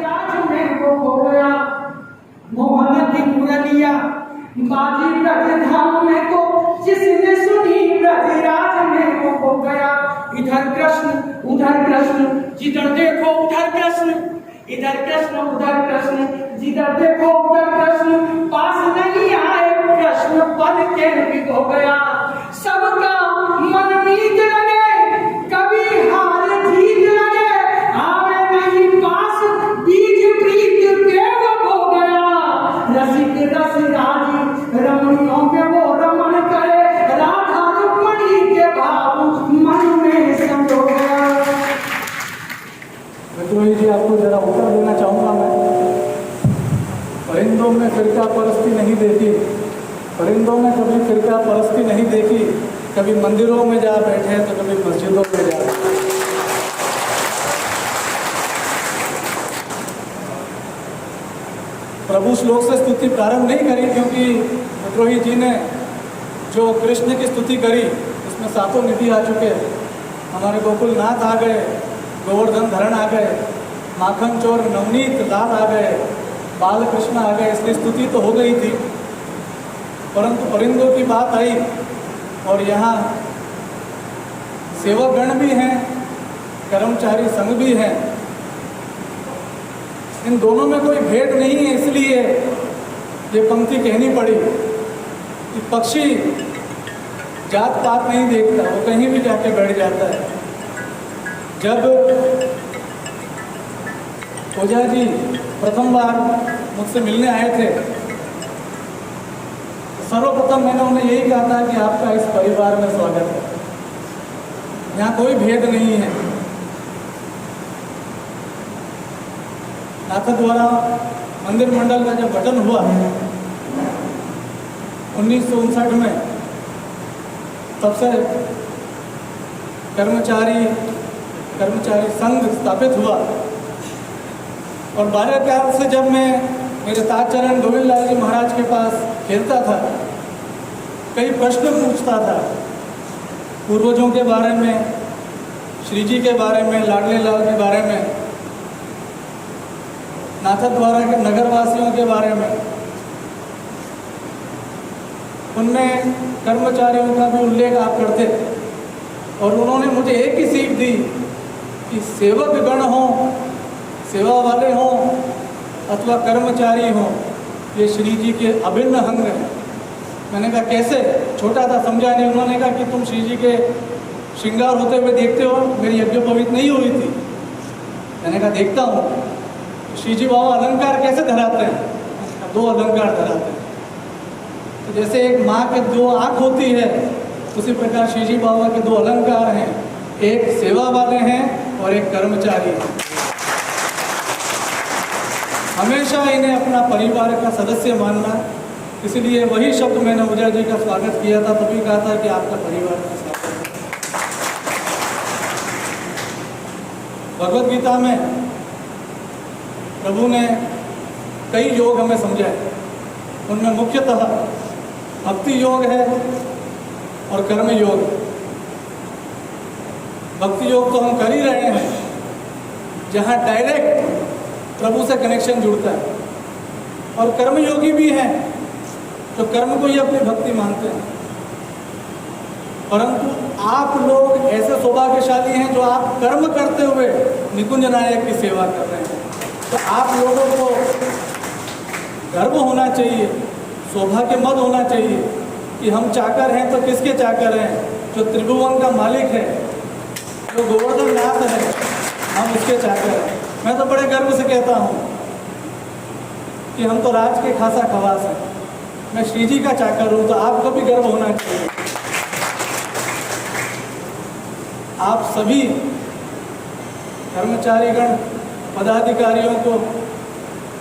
राज में वो हो गया, मोहन की मुरलिया बाजी ब्रज धाम में को जिसने सुनी ब्रजराज में वो हो गया। इधर कृष्ण उधर कृष्ण जिधर देखो उधर कृष्ण, इधर कृष्ण उधर कृष्ण जिधर देखो उधर कृष्ण, पास नहीं आए कृष्ण पद के भी हो गया। सबका मन मीत लगे कभी हार जीत लगे, आवे नहीं पास बीज प्रीत के वो हो गया। रसिक रस राजी रमणियों में वो रमण करे, राधा रुक्मणी के भाव मन में संजो गया। विद्रोही जी, आपको जरा उत्तर देना चाहूँगा मैं। परिंदों में फिरका परस्ती नहीं देखी, परिंदों में कभी फिरका परस्ती नहीं देखी, कभी मंदिरों में जा बैठे तो कभी मस्जिदों में जा बैठे। प्रभु श्लोक से स्तुति प्रारंभ नहीं करी, क्योंकि विद्रोही जी ने जो कृष्ण की स्तुति करी उसमें सातों निधि आ चुके हैं। हमारे गोकुलनाथ आ गए, गोवर्धन धरण आ गए, माखन चोर नवनीत लाल आ गए, बाल कृष्ण आ गए, इसलिए स्तुति तो हो गई थी। परंतु परिंदों की बात आई और यहाँ सेवकगण भी हैं, कर्मचारी संघ भी हैं। इन दोनों में कोई भेद नहीं है, इसलिए ये पंक्ति कहनी पड़ी कि पक्षी जात पात नहीं देखता, वो कहीं भी जाके बैठ जाता है। जब ओझा जी प्रथम बार मुझसे मिलने आए थे, सर्वप्रथम मैंने उन्हें यही कहा था कि आपका इस परिवार में स्वागत है, यहाँ कोई भेद नहीं है। नाथ द्वारा मंदिर मंडल का जब गठन हुआ 1959 में, तब से कर्मचारी संघ स्थापित हुआ। और बाल्यकाल से जब मैं मेरे ताजचरण गोविंद लाल जी महाराज के पास खेलता था, कई प्रश्न पूछता था पूर्वजों के बारे में, श्री जी के बारे में, लाडले लाल के बारे में, नाथ द्वारा के नगरवासियों के बारे में, उनमें कर्मचारियों का भी उल्लेख आप करते। और उन्होंने मुझे एक ही सीख दी कि सेवक गण हों, सेवा वाले हों अथवा कर्मचारी हों, ये श्री जी के अभिन्न अंग हैं। मैंने कहा कैसे? छोटा था, समझा नहीं। उन्होंने कहा कि तुम श्री जी के श्रृंगार होते हुए देखते हो, मेरी यज्ञोपवीत नहीं हुई थी। मैंने कहा देखता हूँ। श्री जी बाबा अलंकार कैसे धराते हैं? 2 अलंकार धराते हैं। तो जैसे एक माँ के 2 आँख होती है, उसी प्रकार श्री जी बाबा के 2 अलंकार हैं, एक सेवा वाले हैं और एक कर्मचारी हैं। हमेशा इन्हें अपना परिवार का सदस्य मानना, इसलिए वही शब्द मैंने ओझा जी का स्वागत किया था, तभी कहा था कि आपका परिवार का स्वागत है। भगवद गीता में प्रभु ने कई योग हमें समझाए, उनमें मुख्यतः भक्ति योग है और कर्म योग। भक्ति योग तो हम कर ही रहे हैं, जहाँ डायरेक्ट प्रभु से कनेक्शन जुड़ता है, और कर्म योगी भी हैं जो कर्म को ही अपनी भक्ति मानते हैं। परंतु आप लोग ऐसे सौभाग्यशाली हैं जो आप कर्म करते हुए निकुंज नायक की सेवा कर रहे हैं। तो आप लोगों को गर्व होना चाहिए, सौभाग्य मत होना चाहिए कि हम चाकर हैं तो किसके चाकर हैं? जो त्रिभुवन का मालिक है, जो गोवर्धन नाथ है, हम उसके चाकर हैं। मैं तो बड़े गर्व से कहता हूँ कि हम तो राज के खासा खवास हैं, मैं श्री जी का चाकर हूँ। तो आपको भी गर्व होना चाहिए। आप सभी कर्मचारीगण पदाधिकारियों को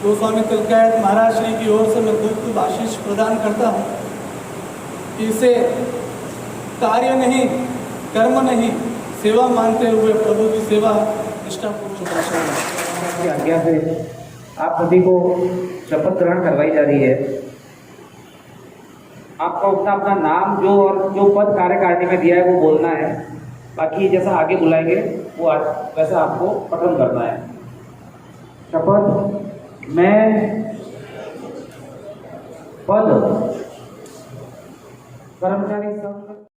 गोस्वामी तिलकायत महाराज श्री की ओर से मैं खूब आशीष प्रदान करता हूँ। इसे कार्य नहीं, कर्म नहीं, सेवा मानते हुए प्रभु की सेवा निष्ठापूर्वक की आज्ञा से आप सभी को शपथ ग्रहण करवाई जा रही है। आपका अपना नाम जो और जो पद कार्यकारिणी में दिया है वो बोलना है, बाकी जैसा आगे बुलाएंगे वो वैसा आपको पठन करना है। शपथ मैं पद कर्मचारी संघ